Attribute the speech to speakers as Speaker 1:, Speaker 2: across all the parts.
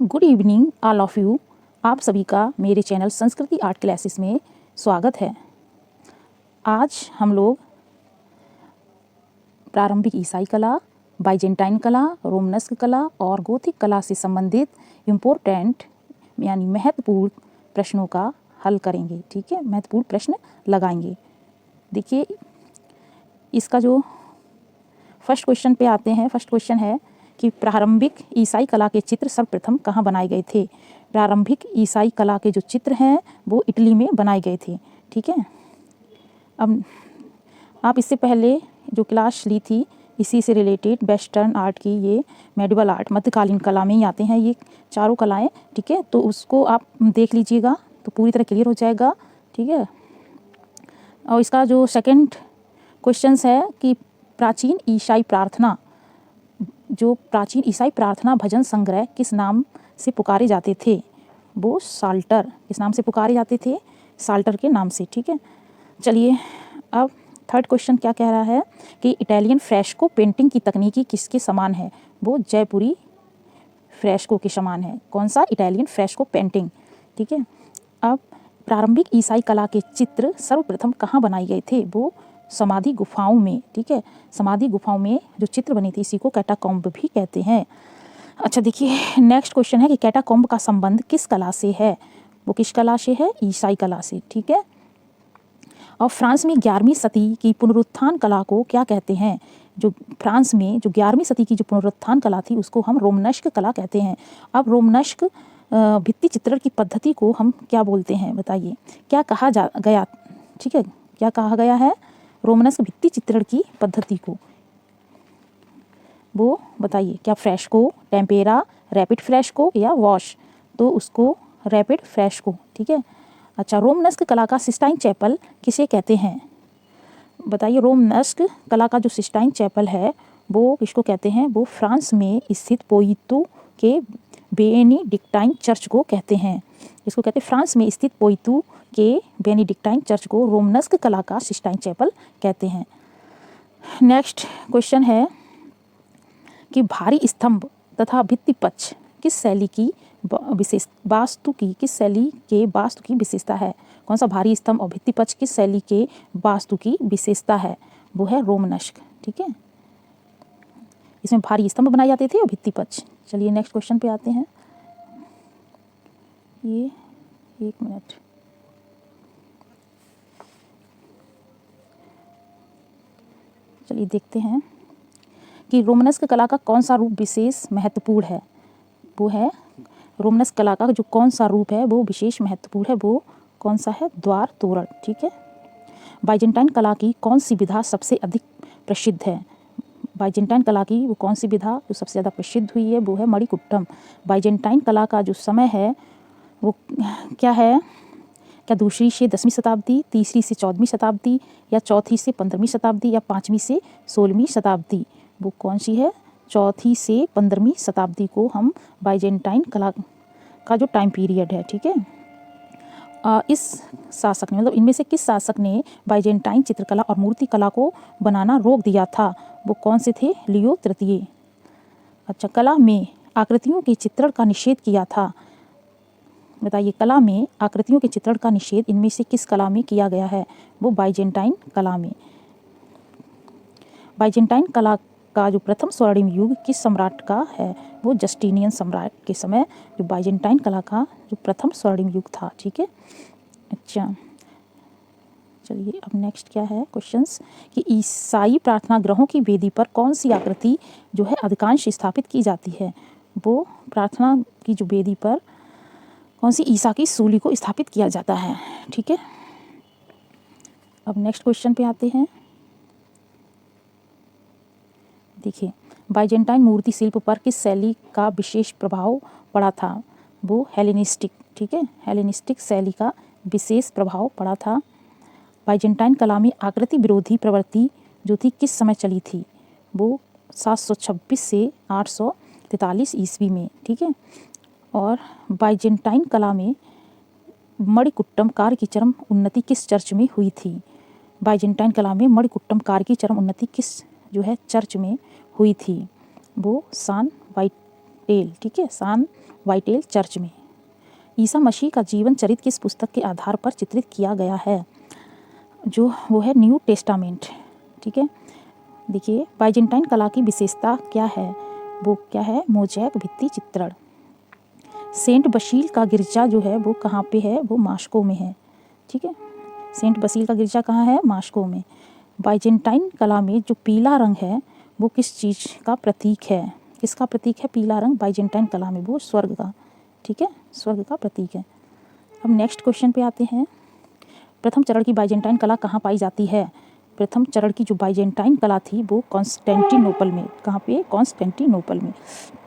Speaker 1: Good evening all of you. आप सभी का मेरे चैनल संस्कृति आर्ट क्लासेस में स्वागत है। आज हम लोग प्रारंभिक ईसाई कला, बाइजेंटाइन कला, रोमनस्क कला और गोथिक कला से संबंधित इम्पोर्टेंट यानी महत्वपूर्ण प्रश्नों का हल करेंगे। ठीक है, महत्वपूर्ण प्रश्न लगाएंगे। देखिए, इसका जो फर्स्ट क्वेश्चन पे आते हैं। फर्स्ट क्वेश्चन है कि प्रारंभिक ईसाई कला के चित्र सर्वप्रथम कहाँ बनाए गए थे। प्रारंभिक ईसाई कला के जो चित्र हैं वो इटली में बनाए गए थे। ठीक है, अब आप इससे पहले जो क्लास ली थी इसी से रिलेटेड वेस्टर्न आर्ट की, ये मेडिवल आर्ट मध्यकालीन कला में ही आते हैं ये चारों कलाएं। ठीक है, तो उसको आप देख लीजिएगा तो पूरी तरह क्लियर हो जाएगा। ठीक है, और इसका जो सेकंड क्वेश्चन है कि प्राचीन ईसाई प्रार्थना भजन संग्रह किस नाम से पुकारे जाते थे। वो साल्टर किस नाम से पुकारे जाते थे, साल्टर के नाम से। ठीक है, चलिए अब थर्ड क्वेश्चन क्या कह रहा है कि इटालियन फ्रेस्को पेंटिंग की तकनीकी किसके समान है। वो जयपुरी फ्रेस्को के समान है। कौन सा? Italian fresco painting. ठीक है, अब प्रारंभिक ईसाई कला के चित्र सर्वप्रथम कहाँ बनाए गए थे। वो समाधि गुफाओं में। ठीक है, समाधि गुफाओं में जो चित्र बने थे इसी को कैटाकॉम्ब भी कहते हैं। अच्छा, देखिए नेक्स्ट क्वेश्चन है कि कैटाकॉम्ब का संबंध किस कला से है। वो किस कला से है? ईसाई कला से। ठीक है, और फ्रांस में 11वीं सदी की पुनरुत्थान कला को क्या कहते हैं। जो फ्रांस में जो 11वीं सदी की जो पुनरुत्थान कला थी उसको हम रोमनस्क कला कहते हैं। अब रोमनस्क भित्ति चित्रण की पद्धति को हम क्या बोलते हैं, बताइए क्या कहा गया। ठीक है, क्या कहा गया है रोमनस्क भित्ति चित्रण की पद्धति को, वो बताइए क्या? फ्रेस्को, टेम्पेरा, रैपिड फ्रेस्को या वॉश। तो उसको रैपिड फ्रेस्को। ठीक है, अच्छा, रोमनस्क कला का सिस्टाइन चैपल किसे कहते हैं, बताइए। रोमनस्क कला का जो सिस्टाइन चैपल है वो किसको कहते हैं। वो फ्रांस में स्थित पोइतो के बेनिडिक्टाइन चर्च को कहते हैं। इसको कहते हैं फ्रांस में स्थित पोइतो के बेनिडिक्टाइन चर्च को रोमनस्क कला का सिस्टाइन चैपल कहते हैं। नेक्स्ट क्वेश्चन है कि भारी स्तंभ तथा भित्ति पक्ष किस शैली की वास्तु की विशेषता है। कौन सा? भारी स्तंभ और भित्ति पक्ष किस शैली के वास्तु की विशेषता है। वो है रोमनस्क। ठीक है, इसमें भारी स्तंभ बनाए जाते थे और भित्ति पक्ष। चलिए नेक्स्ट क्वेश्चन पे आते हैं। ये एक मिनट, चलिए देखते हैं कि रोमनस्क कला का कौन सा रूप विशेष महत्वपूर्ण है। वो है रोमनस्क कला का जो कौन सा रूप है वो विशेष महत्वपूर्ण है। वो कौन सा है? द्वार तोरण। ठीक है, बाइजेंटाइन कला की कौन सी विधा सबसे अधिक प्रसिद्ध है। बाइजेंटाइन कला की वो कौन सी विधा जो सबसे ज़्यादा प्रसिद्ध हुई है, वो है मणिकुट्टम। बाइजेंटाइन कला का जो समय है वो क्या है? क्या दूसरी से 10वीं शताब्दी, तीसरी से 14वीं शताब्दी या चौथी से 15वीं शताब्दी या 5वीं से 16वीं शताब्दी। वो कौन सी है? चौथी से 15वीं शताब्दी को हम बाइजेंटाइन कला का जो टाइम पीरियड है। ठीक है, इस शासक ने मतलब इनमें से किस शासक ने बाइजेंटाइन चित्रकला और मूर्ति कला को बनाना रोक दिया था। वो कौन से थे? लियो तृतीय। अच्छा, कला में आकृतियों के चित्रण का निषेध किया था। बताइए, कला में आकृतियों के चित्रण का निषेध इनमें से किस कला में किया गया है। वो बाइजेंटाइन कला में। बाइजेंटाइन कला का जो प्रथम स्वर्णिम युग किस सम्राट का है। वो जस्टिनियन सम्राट के समय जो बाइजेंटाइन कला का जो प्रथम स्वर्णिम युग था। ठीक है, अच्छा, चलिए अब नेक्स्ट क्या है क्वेश्चंस कि ईसाई प्रार्थना गृहों की वेदी पर कौन सी आकृति जो है अधिकांश स्थापित की जाती है। वो प्रार्थना की जो वेदी पर कौन सी ईसा की सूली को स्थापित किया जाता है। ठीक है, अब नेक्स्ट क्वेश्चन पे आते हैं। देखिए, बाइजेंटाइन मूर्ति शिल्प पर किस शैली का विशेष प्रभाव पड़ा था। वो हेलेनिस्टिक। ठीक है, हेलेनिस्टिक शैली का विशेष प्रभाव पड़ा था। बाइजेंटाइन कला में आकृति विरोधी प्रवृत्ति जो थी किस समय चली थी। वो 726 से 843 ईस्वी में। ठीक है, और बाइजेंटाइन कला में मणिकुट्टम कार्य की चरम उन्नति किस चर्च में हुई थी। बाइजेंटाइन कला में मणिकुट्टम कार्य की चरम उन्नति किस जो है चर्च में हुई थी। वो सान वाइटेल, ठीक है, सान वाइटेल चर्च में। ईसा मसीह का जीवन चरित्र किस पुस्तक के आधार पर चित्रित किया गया है? जो वो है न्यू टेस्टामेंट, ठीक है। देखिए बाइजेंटाइन कला की विशेषता क्या है? वो क्या है? मोज़ैक भित्ति चित्रण। सेंट बशील का गिरजा जो है वो कहाँ पे है? वो मास्को में है, ठीक है। सेंट बशील का गिरजा कहाँ है? मास्को में। बाइजेंटाइन कला में जो पीला रंग है वो किस चीज़ का प्रतीक है? किसका प्रतीक है पीला रंग बाइजेंटाइन कला में? वो स्वर्ग का, ठीक है, स्वर्ग का प्रतीक है। अब नेक्स्ट क्वेश्चन पे आते हैं। प्रथम चरण की बाइजेंटाइन कला कहाँ पाई जाती है? प्रथम चरण की जो बाइजेंटाइन कला थी वो कॉन्स्टेंटिनोपल में। कहाँ पे? कॉन्स्टेंटिनोपल में।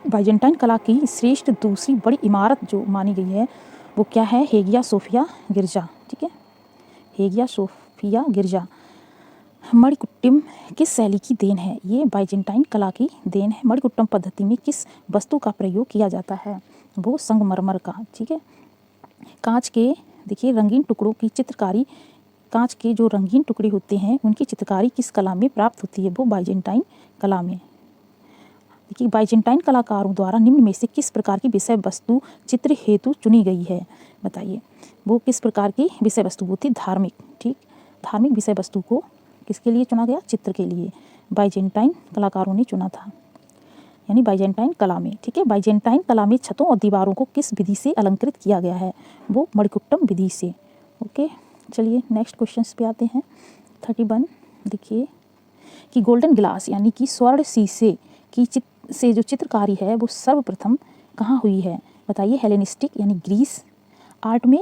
Speaker 1: बाइजेंटाइन कला की श्रेष्ठ दूसरी बड़ी इमारत जो मानी गई है वो क्या है? हेगिया सोफिया गिरजा, ठीक है, हेगिया सोफिया गिरजा। मणिकुट्टिम किस शैली की देन है? ये बाइजेंटाइन कला की देन है। मणिकुट्टम पद्धति में किस वस्तु का प्रयोग किया जाता है? वो संगमरमर का, ठीक है। कांच के देखिए रंगीन टुकड़ों की चित्रकारी, कांच के जो रंगीन टुकड़े होते हैं उनकी चित्रकारी किस कला में प्राप्त होती है? वो बाइजेंटाइन कला में। देखिए बाइजेंटाइन कलाकारों द्वारा निम्न में से किस प्रकार की विषय वस्तु चित्र हेतु चुनी गई है? बताइए वो किस प्रकार की विषय वस्तु? वो थी धार्मिक, ठीक, धार्मिक विषय वस्तु को किसके लिए चुना गया? चित्र के लिए बाइजेंटाइन कलाकारों ने चुना था, यानी बाइजेंटाइन कला में, ठीक है। बाइजेंटाइन कला में छतों और दीवारों को किस विधि से अलंकृत किया गया है? वो मणिकुट्टम विधि से। ओके, चलिए नेक्स्ट क्वेश्चन पे आते हैं। 31 देखिए कि गोल्डन ग्लास यानी कि स्वर्ण शीशे की से जो चित्रकारी है वो सर्वप्रथम कहाँ हुई है? बताइए। हेलेनिस्टिक यानी ग्रीस आर्ट में,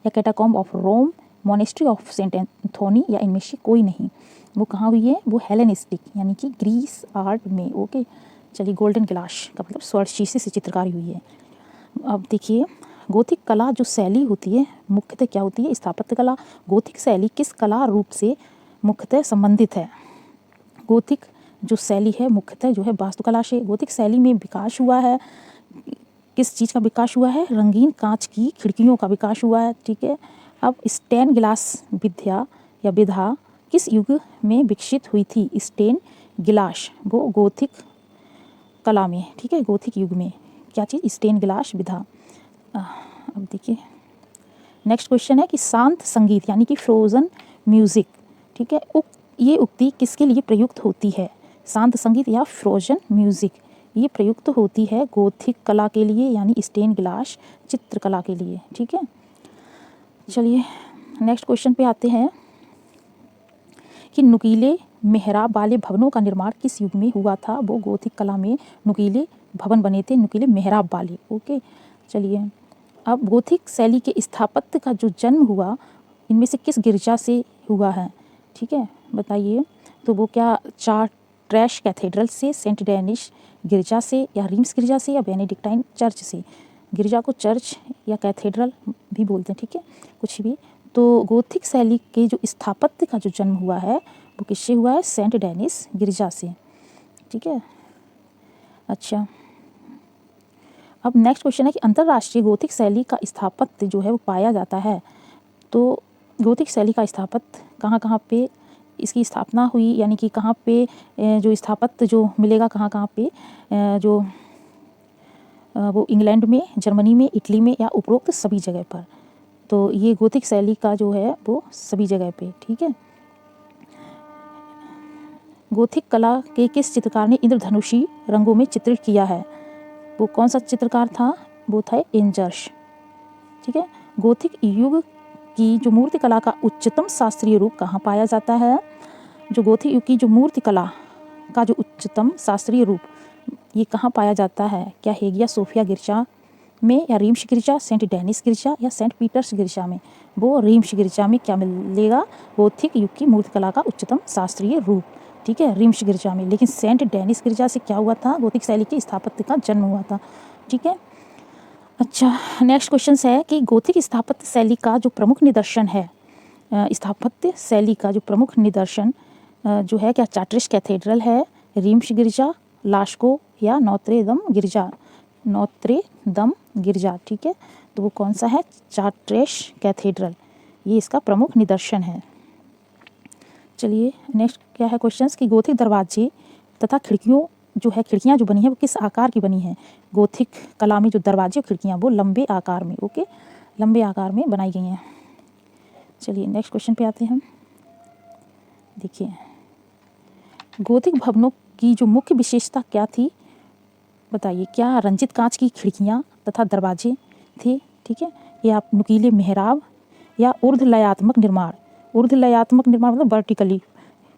Speaker 1: या catacomb of Rome, monastery of Saint Anthony, या इनमें से कोई नहीं? वो कहाँ हुई है? वो हेलेनिस्टिक यानी कि ग्रीस आर्ट में। ओके, चलिए गोल्डन ग्लास का मतलब स्वर्ण शीशे से चित्रकारी हुई है। अब देखिए गोथिक कला जो शैली होती है मुख्यतः क्या होती है? स्थापत्य कला। गोथिक शैली किस कला रूप से मुख्यतः संबंधित है? गोथिक जो शैली है मुख्यतः जो है वास्तुकला से। गोथिक शैली में विकास हुआ है, किस चीज़ का विकास हुआ है? रंगीन कांच की खिड़कियों का विकास हुआ है, ठीक है। अब स्टेन ग्लास विद्या या विधा किस युग में विकसित हुई थी? स्टेन गिलास वो गोथिक कला में, ठीक है, गोथिक युग में। क्या चीज़? स्टेन गिलास विधा। अब देखिए नेक्स्ट क्वेश्चन है कि शांत संगीत यानी कि फ्रोजन म्यूजिक, ठीक है, ये उक्ति किसके लिए प्रयुक्त होती है? शांत संगीत या फ्रोजन म्यूजिक ये प्रयुक्त होती है गोथिक कला के लिए यानी स्टेन ग्लास चित्रकला के लिए, ठीक है। चलिए नेक्स्ट क्वेश्चन पे आते हैं कि नुकीले मेहराब वाले भवनों का निर्माण किस युग में हुआ था? वो गोथिक कला में नुकीले भवन बने थे, नुकीले मेहराब वाले। ओके, चलिए अब गोथिक शैली के स्थापत्य का जो जन्म हुआ इनमें से किस गिरजा से हुआ है? ठीक है, बताइए। तो वो क्या चार्ट्रेस कैथेड्रल से, सेंट डेनिस गिरजा से, या रीम्स गिरजा से, या बेनेडिक्टाइन चर्च से? गिरजा को चर्च या कैथेड्रल भी बोलते हैं, ठीक है, कुछ भी। तो गोथिक शैली के जो स्थापत्य का जो जन्म हुआ है वो किससे हुआ है? सेंट डेनिस गिरजा से, ठीक है। अच्छा, अब नेक्स्ट क्वेश्चन है कि अंतर्राष्ट्रीय गोथिक शैली का स्थापत्य जो है वो पाया जाता है। तो गोथिक शैली का स्थापत्य कहाँ कहाँ पे इसकी स्थापना हुई, यानी कि कहाँ पे जो स्थापत्य जो मिलेगा, कहाँ कहाँ पे जो वो इंग्लैंड में, जर्मनी में, इटली में, या उपरोक्त सभी जगह पर। तो ये गोथिक शैली का जो है वो सभी जगह पे, ठीक है। गोथिक कला के किस चित्रकार ने इंद्रधनुषी रंगों में चित्रित किया है? वो कौन सा चित्रकार था? वो था एंजर्स, ठीक है। गोथिक युग की जो मूर्ति कला का उच्चतम शास्त्रीय रूप कहाँ पाया जाता है? जो गोथिक युग की जो मूर्ति कला का जो उच्चतम शास्त्रीय रूप ये कहाँ पाया जाता है? क्या हेगिया सोफिया गिरजा में, या रीम्स गिरजा, सेंट डेनिस गिरजा, या सेंट पीटर्स गिरजा में? वो रीम्स गिरजा में क्या मिलेगा? गोथिक युग की मूर्ति कला का उच्चतम शास्त्रीय रूप, ठीक है, रीम्स गिरजा में। लेकिन सेंट डेनिस गिरजा से क्या हुआ था? गोथिक शैली के स्थापत्य का जन्म हुआ था, ठीक है। अच्छा, नेक्स्ट क्वेश्चन है कि गोथिक स्थापत्य शैली का जो प्रमुख निदर्शन है, स्थापत्य शैली का जो प्रमुख निदर्शन जो है, क्या चार्ट्रेस कैथेड्रल है, रीम्स गिरजा, लास्को, या नोत्रे दम गिरजा? नोत्रे दम गिरजा, ठीक है। तो वो कौन सा है? चार्ट्रेस कैथेड्रल, ये इसका प्रमुख निदर्शन है। चलिए नेक्स्ट क्या है क्वेश्चन कि गोथिक दरवाजे तथा खिड़कियों जो है खिड़कियाँ जो बनी है वो किस आकार की बनी है। गोथिक कला में जो दरवाजे और खिड़कियाँ वो लंबे आकार में, ओके, लंबे आकार में बनाई गई हैं। चलिए नेक्स्ट क्वेश्चन पे आते हैं हम। देखिए, गोथिक भवनों की जो मुख्य विशेषता क्या थी, बताइए। क्या रंजित कांच की खिड़कियाँ तथा दरवाजे थे, ठीक है, या नुकीले मेहराब, या ऊर्ध्वलयात्मक निर्माण। ऊर्ध्वलयात्मक निर्माण मतलब वर्टिकली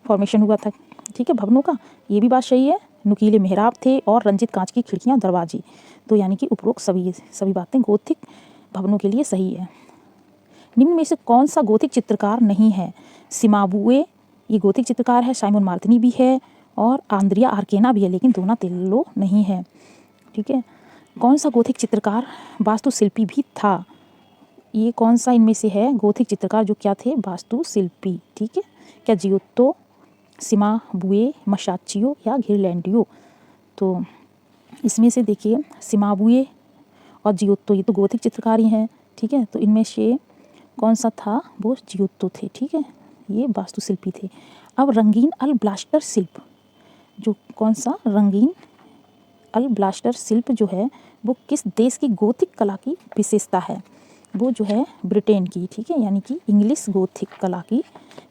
Speaker 1: फॉर्मेशन हुआ था, ठीक है, भवनों का, ये भी बात सही है। नुकीले मेहराब थे और रंजित कांच की खिड़कियाँ दरवाजे, तो यानी कि उपरोक्त सभी बातें गोथिक भवनों के लिए सही है। निम्न में से कौन सा गोथिक चित्रकार नहीं है। सिमाबुए ये गोथिक चित्रकार है, साइमन मार्टिनी भी है और आंद्रिया आर्केना भी है, लेकिन डोनातेल्लो नहीं है, ठीक है। कौन सा गोथिक चित्रकार वास्तुशिल्पी भी था। ये कौन सा इनमें से है गोथिक चित्रकार जो क्या थे, वास्तुशिल्पी, ठीक है। क्या जियोत्तो, सिमाबुए, मसाचियो या घिरलैंडियो। तो इसमें से देखिए सिमाबुए और जियोत्तो ये तो गोथिक चित्रकार ही हैं, ठीक है। तो इनमें से कौन सा था, वो जियोत्तो थे, ठीक है, ये वास्तुशिल्पी थे। अब रंगीन अल ब्लास्टर शिल्प, जो कौन सा रंगीन अल ब्लास्टर शिल्प जो है वो किस देश की गोथिक कला की विशेषता है। वो जो है ब्रिटेन की, ठीक है, यानी कि इंग्लिश गोथिक कला की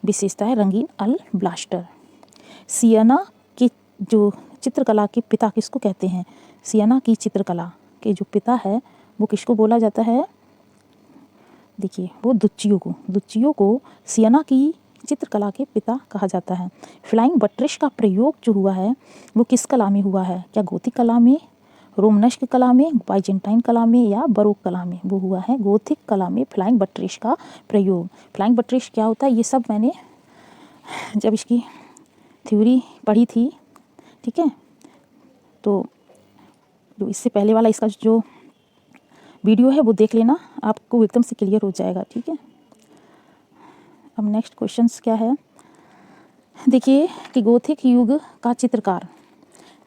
Speaker 1: विशेषता है रंगीन अल ब्लास्टर। सियना के जो चित्रकला के पिता किसको कहते हैं। सियना की चित्रकला के जो पिता है वो किसको बोला जाता है, देखिए वो दुच्चियो को सियना की चित्रकला के पिता कहा जाता है। फ्लाइंग बट्रेस का प्रयोग जो हुआ है वो किस कला में हुआ है। क्या गोथिक कला में, रोमनस्क कला में, बाइजेंटाइन कला में या बरोक कला में। वो हुआ है गोथिक कला में फ्लाइंग बट्रेस का प्रयोग। फ्लाइंग बट्रेस क्या होता है ये सब मैंने जब इसकी थ्योरी पढ़ी थी, ठीक है, तो जो इससे पहले वाला इसका जो वीडियो है वो देख लेना, आपको एकदम से क्लियर हो जाएगा, ठीक है। अब नेक्स्ट क्वेश्चंस क्या है, देखिए कि गोथिक युग का चित्रकार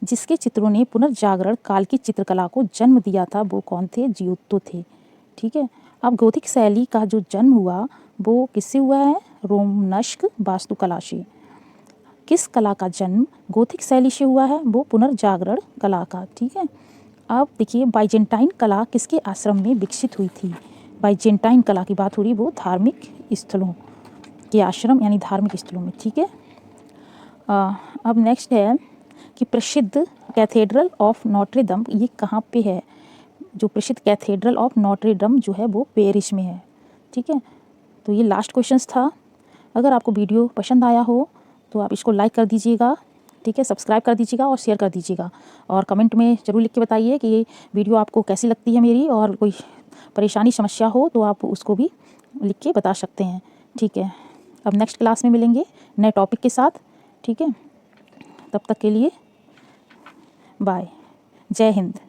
Speaker 1: जिसके चित्रों ने पुनर्जागरण काल की चित्रकला को जन्म दिया था वो कौन थे, जियोत्तो थे, ठीक है। अब गोथिक शैली का जो जन्म हुआ वो किससे हुआ है, रोमनस्क वास्तुकला से। किस कला का जन्म गोथिक शैली से हुआ है, वो पुनर्जागरण कला का, ठीक है। अब देखिए बाइजेंटाइन कला किसके आश्रम में विकसित हुई थी। बाइजेंटाइन कला की बात हो रही, वो धार्मिक स्थलों के आश्रम यानी धार्मिक स्थलों में, ठीक है। अब नेक्स्ट है कि प्रसिद्ध कैथेड्रल ऑफ नोट्रे-डम ये कहाँ पे है। जो प्रसिद्ध कैथेड्रल ऑफ नोट्रे-डम जो है वो पेरिस में है, ठीक है। तो ये लास्ट क्वेश्चंस था। अगर आपको वीडियो पसंद आया हो तो आप इसको लाइक कर दीजिएगा, ठीक है, सब्सक्राइब कर दीजिएगा और शेयर कर दीजिएगा, और कमेंट में ज़रूर लिख के बताइए कि ये वीडियो आपको कैसी लगती है मेरी, और कोई परेशानी समस्या हो तो आप उसको भी लिख के बता सकते हैं, ठीक है। अब नेक्स्ट क्लास में मिलेंगे नए टॉपिक के साथ, ठीक है। तब तक के लिए बाय, जय हिंद।